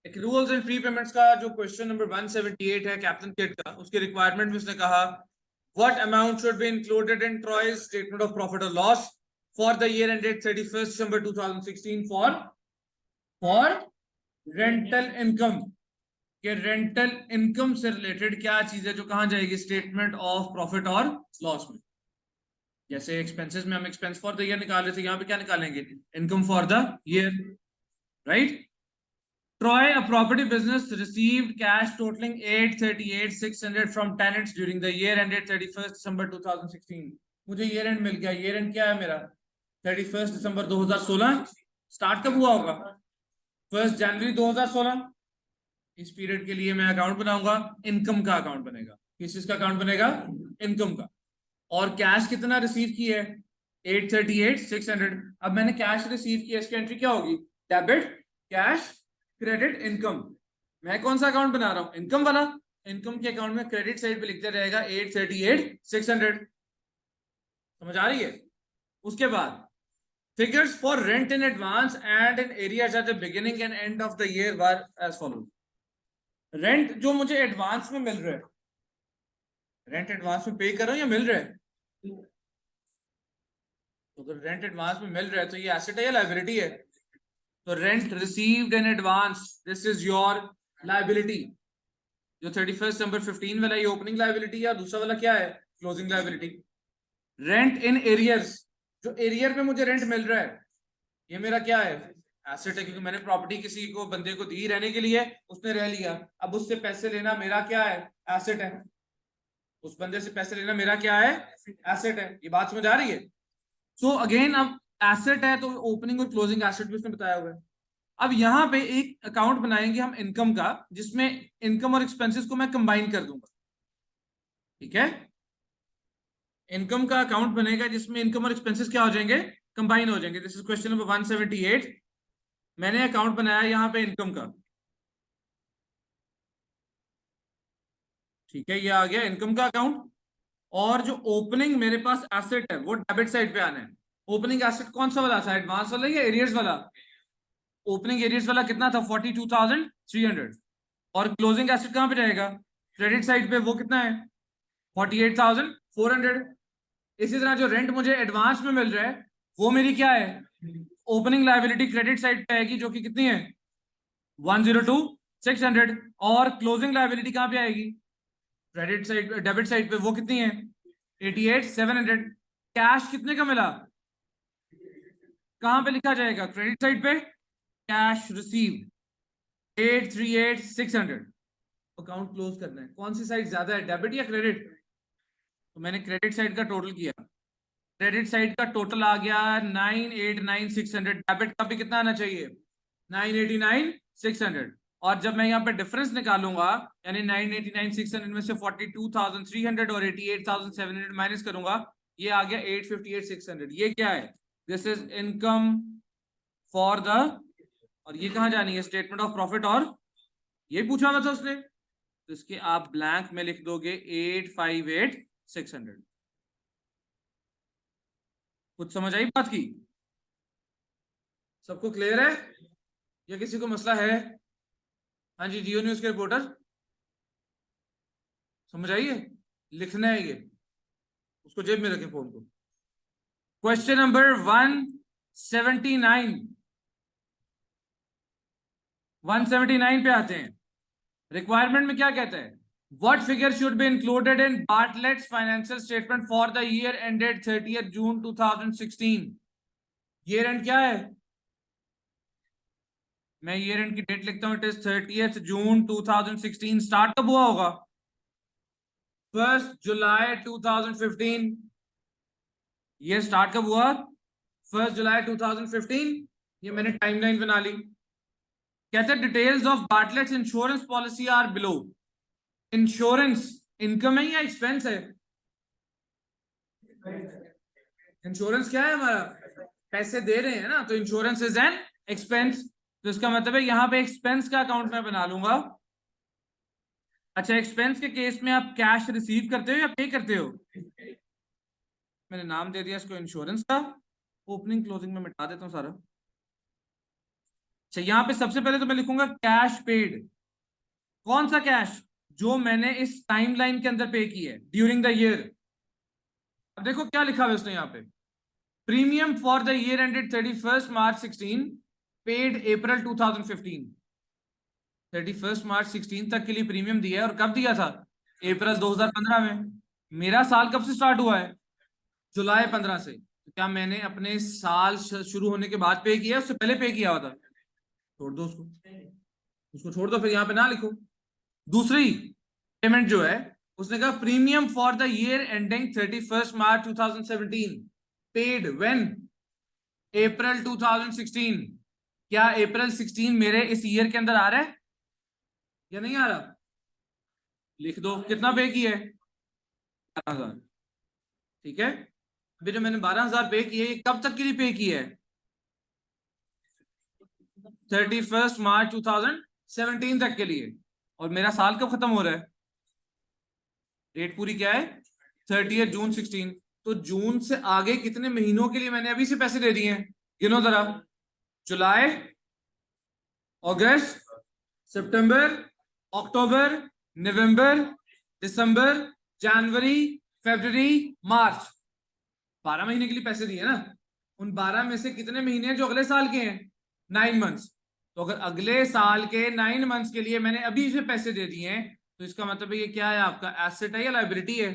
एक्रूअल्स and pre payments का जो question number 178 है कैप्टन किड का, उसके रिक्वायरमेंट में उसने कहा what amount should be included in Troy's statement of profit और loss for the year ended 31 December 2016 for rental income. के रेंटल इनकम से रिलेटेड क्या चीज है जो कहां जाएगी, स्टेटमेंट ऑफ प्रॉफिट और लॉस में। जैसे एक्सपेंसेस में हम एक्सपेंस फॉर द ईयर निकाल रहे थे, यहां पे क्या निकालेंगे, income for the year, right. Troy, a property business, received cash totaling 838,600 from tenants during the year ended 31st December 2016. मुझे year end मिल गया। year end क्या है मेरा, 31 दिसंबर 2016। स्टार्ट कब हुआ होगा, 1 जनवरी 2016। इस पीरियड के लिए मैं अकाउंट बनाऊंगा, इनकम का अकाउंट बनेगा। किस चीज का अकाउंट बनेगा, इनकम का। और कैश कितना रिसीव की है, 838,600। अब मैंने कैश रिसीव किया, इसकी एंट्री क्या होगी, डेबिट कैश क्रेडिट इनकम। मैं कौन सा अकाउंट बना रहा हूं, इनकम वाला। इनकम के अकाउंट में क्रेडिट साइड पे लिखते रहेगा 838,600। समझ आ रही है। उसके बाद figures for rent in advance and in arrears at the beginning and end of the year were as follow. Rent जो मुझे एडवांस में मिल रहा है, रेंट एडवांस में पे कर रहा हूं या मिल रहा है, तो अगर रेंट एडवांस में मिल रहा है तो ये एसेट है या लायबिलिटी है। तो rent received in advance, this is your liability. जो 31 दिसंबर 15 वाला ये ओपनिंग लायबिलिटी है, दूसरा वाला क्या है, closing liability. Rent in arrears, जो एरियर में मुझे रेंट मिल रहा है ये मेरा क्या है, एसेट है, क्योंकि मैंने प्रॉपर्टी किसी को बंदे को दी रहने के लिए, उसने रह लिया। अब उससे पैसे लेना मेरा क्या है, एसेट है। उस बंदे से पैसे लेना मेरा क्या है, एसेट है। ये बात समझ आ रही है। सो अगेन अब एसेट है तो ओपनिंग और क्लोजिंग एसेट भी उसने बताया हुआ है। अब यहां पे एक अकाउंट बनाएंगे हम इनकम का, जिसमें इनकम और एक्सपेंसेस को मैं कंबाइन कर दूंगा। ठीक है, इनकम का अकाउंट बनेगा जिसमें इनकम और एक्सपेंसेस क्या हो जाएंगे, कंबाइन हो जाएंगे। This is question number 178। मैंने अकाउंट बनाया यहां पे इनकम का, ठीक है, ये आ गया इनकम का अकाउंट। और जो ओपनिंग मेरे पास एसेट है वो डेबिट साइड पे आना है। ओपनिंग एसेट कौन सा वाला था, एडवांस वाला या एरियर्स वाला। ओपनिंग एरियर्स वाला कितना था, 42,300। और क्लोजिंग एसेट कहां पे जाएगा, क्रेडिट साइड पे, वो कितना है, 48,400। इसी तरह जो रेंट मुझे एडवांस में मिल रहा है वो मेरी क्या है, ओपनिंग लायबिलिटी क्रेडिट साइड पे आएगी, जो कि कितनी है, 102,600। और क्लोजिंग लायबिलिटी कहां पे आएगी, क्रेडिट साइड, डेबिट साइड पे, वो कितनी है, 88,700। कैश कितने का मिला, कहां पे लिखा जाएगा, क्रेडिट साइड पे, कैश रिसीव्ड 838,600। अकाउंट क्लोज करना है, कौन सी साइड ज्यादा है, डेबिट या क्रेडिट। तो मैंने क्रेडिट साइड का टोटल किया, क्रेडिट साइड का टोटल आ गया 989,600। डेबिट का भी कितना आना चाहिए, 989,600। और जब मैं यहाँ पे डिफरेंस निकालूंगा, यानी 989,600 में से 42,300 और 88,700 माइनस करूंगा, ये आ गया 858,600। ये क्या है, this is income for the, और ये कहां जानी है, स्टेटमेंट ऑफ प्रॉफिट। और ये पूछा हुआ था उसने, तो इसके आप ब्लैंक में लिख दोगे 858,600। कुछ समझ आई बात की, सबको क्लियर है या किसी को मसला है। हाँ जी, जियो न्यूज के रिपोर्टर, समझ आई है, लिखना है ये, उसको जेब में रखें फोन को। क्वेश्चन नंबर 179, 179 पे आते हैं। रिक्वायरमेंट में क्या कहता है, what figure should be included in Bartlett's financial statement for the year ended 30th June 2016। Year end क्या है, मैं ईयर एंड की डेट लिखता हूं, it is 30th June 2016। Start कब हुआ होगा, 1 जुलाई 2015। ये स्टार्ट कब हुआ, 1 जुलाई 2015। ये मैंने टाइमलाइन बना ली। कहते हैं details of Bartlett's insurance policy are below. Insurance income है या एक्सपेंस है, इंश्योरेंस क्या है हमारा, पैसे दे रहे हैं ना, तो इंश्योरेंस इज एन एक्सपेंस। तो इसका मतलब है यहां पे एक्सपेंस का अकाउंट मैं बना लूंगा। अच्छा, एक्सपेंस के केस में आप कैश रिसीव करते हो या पे करते हो, मैंने नाम दे दिया इसको इंश्योरेंस का। ओपनिंग क्लोजिंग में मिटा देता हूं सारा। अच्छा, यहां पे सबसे पहले तो मैं लिखूंगा कैश पेड। कौन सा कैश? जो मैंने इस टाइमलाइन के अंदर पे की है ड्यूरिंग द ईयर। अब देखो क्या लिखा हुआ है उसने यहाँ पे, premium for the year ended 31 March 16 paid April 2015। 31 मार्च 16 तक के लिए प्रीमियम दिया है, और कब दिया था? अप्रैल 2015 में। मेरा साल कब से स्टार्ट हुआ है? जुलाई 15 से। तो क्या मैंने अपने साल शुरू होने के बाद पे किया, उससे पहले पे किया हुआ था? छोड़ दो उसको, उसको छोड़ दो, फिर यहाँ पे ना लिखो। दूसरी पेमेंट जो है, उसने कहा premium for the year ending 31 March 2017 paid when? April 2016। क्या अप्रैल 16 मेरे इस ईयर के अंदर आ रहा है या नहीं आ रहा? लिख दो कितना पे किया है, 12,000। ठीक है, अभी जो मैंने 12,000 पे किए, ये कब तक के लिए पे किया है? 31 मार्च 2017 तक के लिए। और मेरा साल कब खत्म हो रहा है? डेट पूरी क्या है? 30 जून 16। तो जून से आगे कितने महीनों के लिए मैंने अभी से पैसे दे दिए हैं? गिनो जरा। जुलाई, अगस्त, सितंबर, अक्टूबर, नवंबर, दिसंबर, जनवरी, फरवरी, मार्च। 12 महीने के लिए पैसे दिए ना। उन 12 में से कितने महीने हैं जो अगले साल के हैं? 9 मंथ्स। तो अगर अगले साल के 9 मंथ्स के लिए मैंने अभी से पैसे दे दिए हैं, तो इसका मतलब ये क्या है, आपका एसेट है या लायबिलिटी है?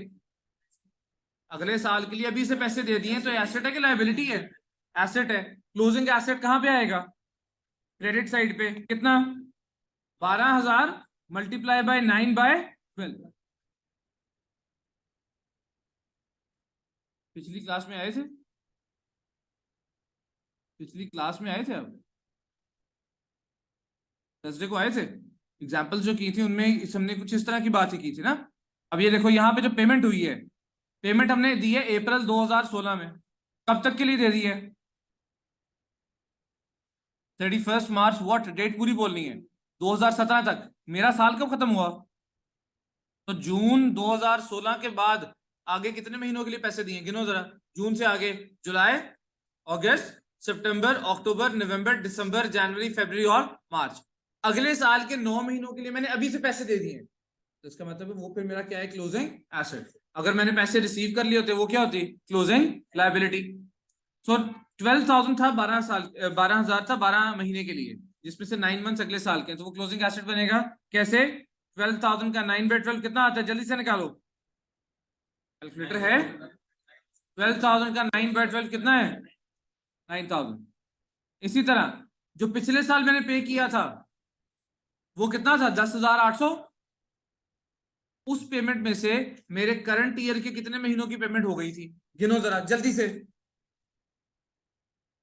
अगले साल के लिए अभी से पैसे दे दिए हैं, तो एसेट है कि लायबिलिटी है? एसेट है। क्लोजिंग एसेट कहां पे आएगा? क्रेडिट साइड पे। कितना? 12,000 मल्टीप्लाई बाय 9/12। पिछली क्लास में आए थे, पिछली क्लास में आए थे आप? थर्सडे को आए थे? एग्जाम्पल्स जो की थी उनमें हमने कुछ इस तरह की बात ही की थी ना। अब ये देखो यहाँ पे जो पेमेंट हुई है, पेमेंट हमने दी है अप्रैल 2016 में। कब तक के लिए दे दी है? 31 मार्च व्हाट डेट पूरी बोलनी है? 2017 तक। मेरा साल कब खत्म हुआ? तो जून 2016 के बाद आगे कितने महीनों के लिए पैसे दिए, गिनो जरा। जून से आगे जुलाई, अगस्त, सितंबर, अक्टूबर, नवंबर, दिसंबर, जनवरी, फरवरी और मार्च। अगले साल के 9 महीनों के लिए मैंने अभी से पैसे दे दिए। तो इसका मतलब है वो फिर मेरा क्या है, क्लोजिंग एसेट। अगर मैंने पैसे रिसीव कर लिए होते वो क्या होती, क्लोजिंग लायबिलिटी। सो 12,000 था, 12,000 था 12 महीने के लिए, जिसमें से 9 मंथ्स अगले साल के, तो वो क्लोजिंग एसेट बनेगा। कैसे? 12,000 का 9/12 कितना आता है, जल्दी से निकालो, कैलकुलेटर है? 12,000 का 9/12 कितना है? 9,000। इसी तरह जो पिछले साल मैंने पे किया था वो कितना था, 10,800। उस पेमेंट में से मेरे करंट ईयर के कितने महीनों की पेमेंट हो गई थी, गिनो जरा जल्दी से।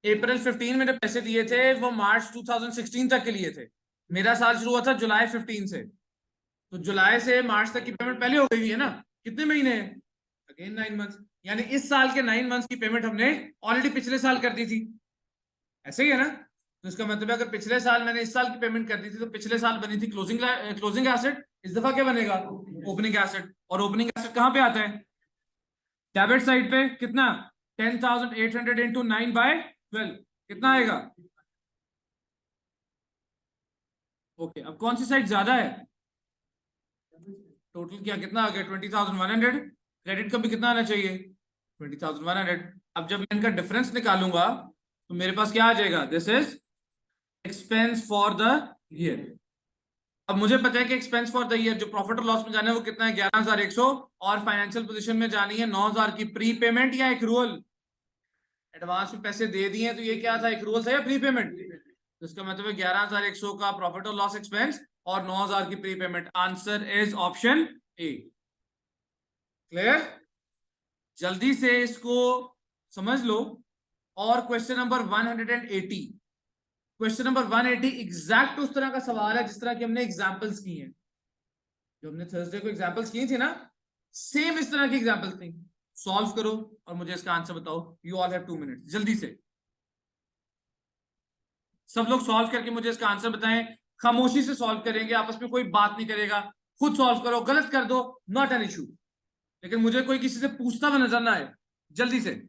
अप्रैल 15 मैंने पैसे दिए थे, वो मार्च 2016 तक के लिए थे। मेरा साल शुरू हुआ था जुलाई 15 से। तो जुलाई से मार्च तक की पेमेंट पहले हो गई है ना। कितने महीने हैं? Again 9 month. यानी इस साल के 9 मंथ्स की पेमेंट हमने ऑलरेडी पिछले साल कर दी थी। ऐसे ही है ना। तो इसका मतलब है अगर पिछले साल मैंने इस साल की पेमेंट कर दी थी, तो पिछले साल बनी थी क्लोजिंग एसेट। इस दफा क्या बनेगा, ओपनिंग एसेट। और ओपनिंग एसेट कहां पे आता है? डेबिट साइड पे। कितना? 10,800 इंटू 9/12 कितना आएगा? ओके, अब कौन सी साइड ज्यादा है? टोटल क्या कितना आ गया, 20,100। क्रेडिट का भी कितना आना चाहिए, 20,100। अब जब मैं इनका डिफरेंस निकालूंगा तो मेरे पास क्या आ जाएगा, this is expense for the year. अब मुझे पता है कि एक्सपेंस फॉर द ईयर जो प्रॉफिट और लॉस में जाना है वो कितना है, 11,100। और फाइनेंशियल पोजीशन में जानी है 9,000 की प्री पेमेंट या एक्रूअल। एडवांस में पैसे दे दिए हैं, तो ये क्या था, एक्रूअल था या प्री पेमेंट? तो इसका मतलब है 11,100 का प्रॉफिट और लॉस एक्सपेंस और 9,000 की pre payment. Answer is option A. Clear? जल्दी से इसको समझ लो। और question number 180, question number 180 exact उस तरह का सवाल है जिस तरह की हमने एग्जांपल्स की हैं। जो हमने थर्सडे को एग्जांपल्स की थी ना, सेम इस तरह की एग्जांपल्स थी। सॉल्व करो और मुझे इसका आंसर बताओ। यू ऑल हैव 2 मिनट, जल्दी से सब लोग सॉल्व करके मुझे इसका आंसर बताएं। खामोशी से सॉल्व करेंगे, आपस में कोई बात नहीं करेगा। खुद सॉल्व करो, गलत कर दो, नॉट एन इशू। लेकिन मुझे कोई किसी से पूछता हुआ नजर ना आए, जल्दी से।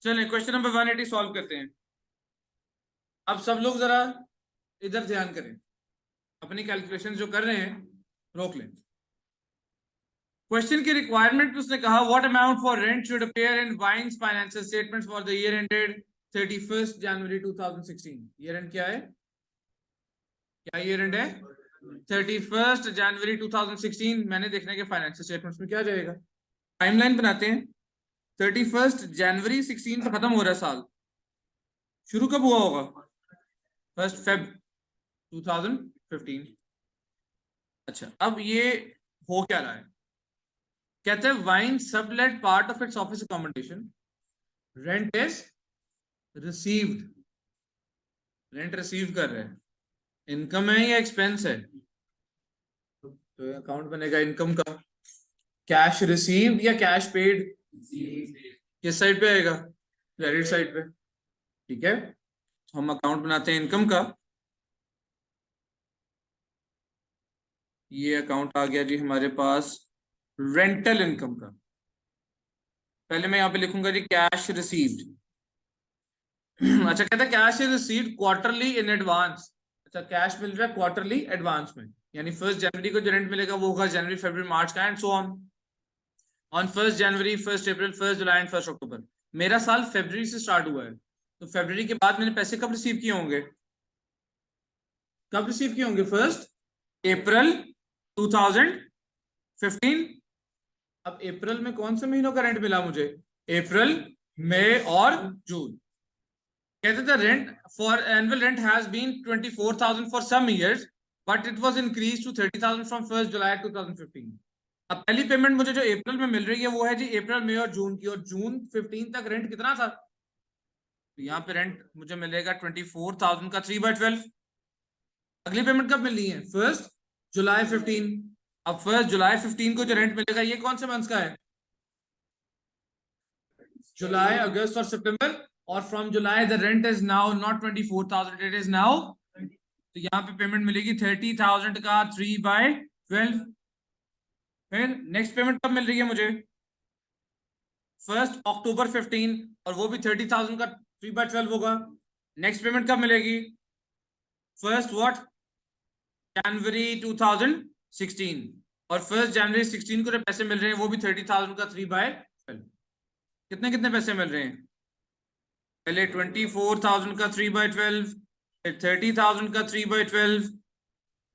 चलिए क्वेश्चन नंबर 180 सॉल्व करते हैं। अब सब लोग जरा इधर ध्यान करें, अपनी कैलकुलेशन जो कर रहे हैं रोक लें। क्वेश्चन की रिक्वायरमेंट में उसने कहा what amount for rent should appear in vines financial statements for the year ended 31st January 2016। Year end क्या है, क्या ईयर एंड है? 31st January 2016। मैंने देखना है कि फाइनेंशियल स्टेटमेंट्स में क्या जाएगा। टाइमलाइन बनाते हैं। 31st जनवरी 16 से खत्म हो रहा है साल, शुरू कब हुआ होगा? 1 फेब 2015। अच्छा, अब ये हो क्या रहा है? कहते हैं wine sublet part of its office accommodation, rent is received. Rent receive कर रहे हैं, इनकम है या एक्सपेंस है? तो अकाउंट बनेगा इनकम का। कैश रिसीव्ड या कैश पेड, किस साइड पे आएगा? क्रेडिट साइड पे। ठीक है, हम अकाउंट बनाते हैं इनकम का। ये अकाउंट आ गया जी हमारे पास रेंटल इनकम का। पहले मैं यहाँ पे लिखूंगा जी कैश रिसीव्ड। अच्छा, कहता है cash is received quarterly in advance. अच्छा, कैश मिल रहा है क्वार्टरली एडवांस में, यानी 1 जनवरी को जो रेंट मिलेगा वो होगा जनवरी, फरवरी, मार्च का, and so on 1 January, 1 April, 1 July and 1 अक्टूबर। मेरा साल फरवरी से स्टार्ट हुआ है, तो फरवरी के बाद मैंने पैसे कब रिसीव किए होंगे? कब रिसीव किए होंगे? 1 अप्रैल 2015। अब अप्रैल में कौन से महीनों का रेंट मिला मुझे? अप्रैल, मई और जून। कहते थे rent for annual rent has been 24,000 for some years but it was increase to 30,000 from 1 July 2015। अब पहली पेमेंट मुझे जो अप्रैल में मिल रही है वो है जी अप्रैल, मई और जून की, और जून 15 तक रेंट कितना था? तो यहाँ पे रेंट मुझे मिलेगा 24,000 का 3/12। अगली पेमेंट कब मिलनी है? 1 जुलाई 15। अब 1 जुलाई 15 को जो रेंट मिलेगा ये कौन से मंथ का है? जुलाई, अगस्त और सितंबर। और from July the rent is now not 24,000, it is now, तो यहाँ पे पेमेंट मिलेगी 30,000 का 3/12। फिर नेक्स्ट पेमेंट कब मिल रही है मुझे? 1 अक्टूबर 15, और वो भी 30,000 का 3/12 होगा। नेक्स्ट पेमेंट कब मिलेगी? 1 जनवरी 2016, और 1 जनवरी 16 को जो पैसे मिल रहे हैं वो भी 30,000 का 3/12। कितने कितने पैसे मिल रहे हैं? पहले 24,000 का 3/12, फिर 30,000 का 3/12,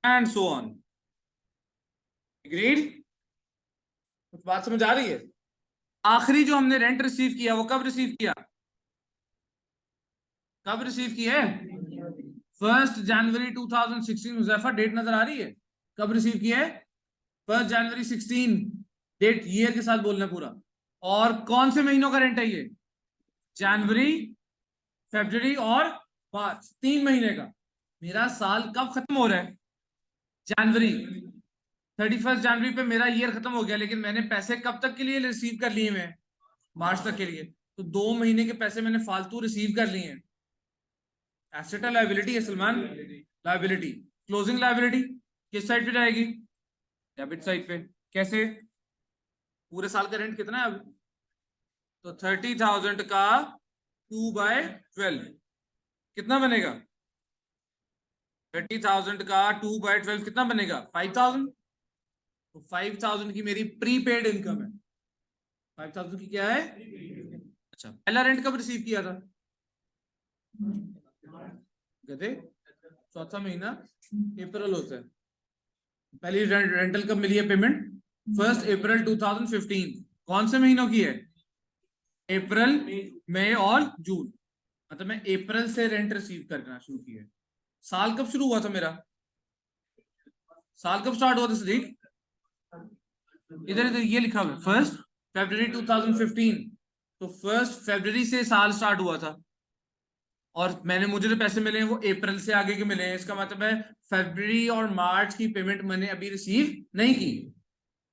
एंड सो ऑन। एग्रीड? कुछ बात समझ आ रही है? आखिरी जो हमने रेंट रिसीव किया वो कब रिसीव किया? कब रिसीव किया है? 1 जनवरी 2016। मुजफ्फर डेट नजर आ रही है? कब रिसीव किया है? 1 जनवरी 16। डेट ईयर के साथ बोलना पूरा। और कौन से महीनों का रेंट है ये? जनवरी, फरवरी और मार्च, 3 महीने का। मेरा साल कब खत्म हो रहा है? जनवरी। 31 जनवरी पे मेरा ईयर खत्म हो गया, लेकिन मैंने पैसे कब तक के लिए रिसीव कर लिए? मैं मार्च तक के लिए, तो 2 महीने के पैसे मैंने फालतू रिसीव कर लिए हैं। एसेट है लायबिलिटी है सलमान? लायबिलिटी। क्लोजिंग लायबिलिटी किस साइड पे जाएगी? डेबिट साइड पे। कैसे? पूरे साल का रेंट कितना है अब? तो 30,000 का 2/12 कितना बनेगा? 30,000 का 2/12 कितना बनेगा? 5,000। तो 5,000 की मेरी प्रीपेड इनकम है। 5,000 की क्या है? अच्छा, पहला रेंट कब रिसीव किया था? गधे, चौथा महीना अप्रैल होता है। पहली रेंटल कब मिली है पेमेंट? 1 अप्रैल 2015। कौन से महीनों की है? अप्रैल, मई और जून। मतलब मैं अप्रैल से रेंट रिसीव करना शुरू किया। साल कब शुरू हुआ था मेरा? साल कब स्टार्ट हुआ था सदीक? इधर इधर ये लिखा हुआ 1 फरवरी 2015। तो 1 फरवरी से साल स्टार्ट हुआ था, और मैंने, मुझे जो पैसे मिले हैं वो अप्रैल से आगे के मिले हैं। इसका मतलब है फरवरी और मार्च की पेमेंट मैंने अभी रिसीव नहीं की।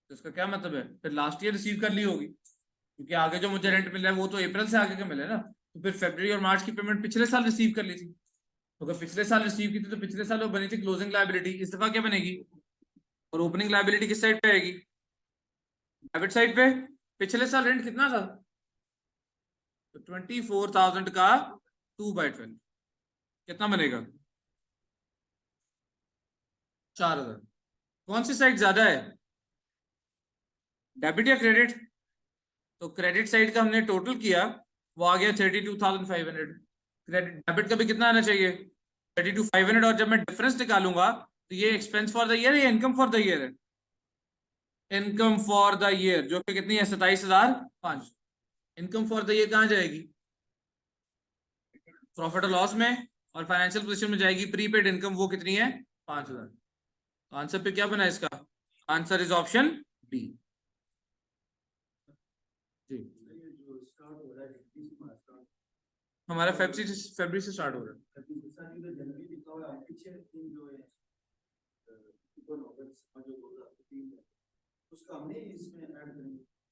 तो इसका क्या मतलब है? फिर लास्ट ईयर रिसीव कर ली होगी, क्योंकि आगे जो मुझे रेंट मिला है वो तो अप्रैल से आगे के मिले ना। तो फिर फरवरी और मार्च की पेमेंट पिछले साल रिसीव कर ली थी। तो अगर पिछले साल रिसीव की थी तो पिछले साल वो बनी थी क्लोजिंग लायबिलिटी। इस दफा क्या बनेगी? और ओपनिंग लायबिलिटी किस साइड पे आएगी? डेबिट साइड पे। पिछले साल रेंट कितना था? तो 24,000 का 2/12 कितना बनेगा? 4,000। कौन सी साइड ज्यादा है, डेबिट या क्रेडिट? तो क्रेडिट साइड का हमने टोटल किया, वो आ गया 32,500। क्रेडिट डेबिट का भी कितना आना चाहिए? 32,500। और जब मैं डिफरेंस निकालूंगा तो ये एक्सपेंस फॉर द ईयर या इनकम फॉर द ईयर है? इनकम फॉर द ईयर, जो कि कितनी है? 27,500। इनकम फॉर द ईयर कहाँ जाएगी? प्रॉफिट और लॉस में। और फाइनेंशियल पोजीशन में जाएगी प्रीपेड इनकम, वो कितनी है? 5,000। आंसर पे क्या बना इसका? Answer is option B. जी, हमारा फरवरी से स्टार्ट हो रहा है।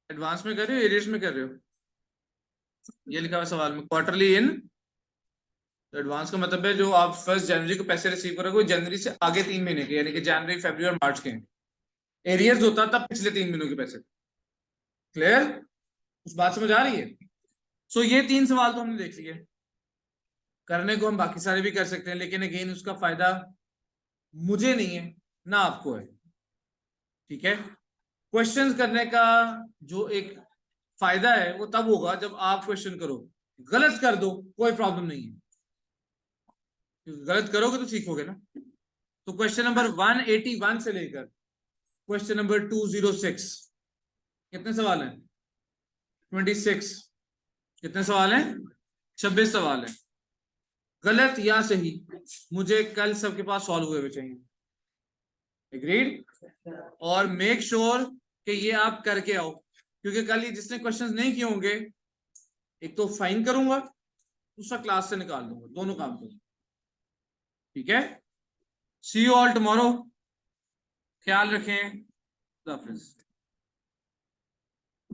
एडवांस में कर रहे हो, एरियर्स में कर रहे हो? ये लिखा हुआ सवाल में क्वार्टरली इन। एडवांस का मतलब है जो आप 1 जनवरी को पैसे रिसीव करोगे जनवरी से आगे 3 महीने के, यानी कि जनवरी, फरवरी और मार्च के। एरियर्स होता तब पिछले 3 महीनों के पैसे। क्लियर? उस बात समझ आ रही है? सो ये 3 सवाल तो हमने देख लिए। करने को हम बाकी सारे भी कर सकते हैं, लेकिन अगेन उसका फायदा मुझे नहीं है ना आपको है। ठीक है, क्वेश्चंस करने का जो एक फायदा है वो तब होगा जब आप क्वेश्चन करो। गलत कर दो कोई प्रॉब्लम नहीं है, गलत करोगे तो सीखोगे ना। तो क्वेश्चन नंबर 181 से लेकर क्वेश्चन नंबर 206 कितने सवाल हैं? 26। कितने सवाल हैं? 26 सवाल हैं। गलत या सही मुझे कल सबके पास सॉल्व हुए हुए चाहिए। एग्रीड? और मेक श्योर कि ये आप करके आओ, क्योंकि कल ये जिसने क्वेश्चंस नहीं किए होंगे, एक तो फाइन करूंगा, दूसरा क्लास से निकाल दूंगा, दोनों काम करूंगा। ठीक है, सी यू ऑल टुमारो। ख्याल रखें।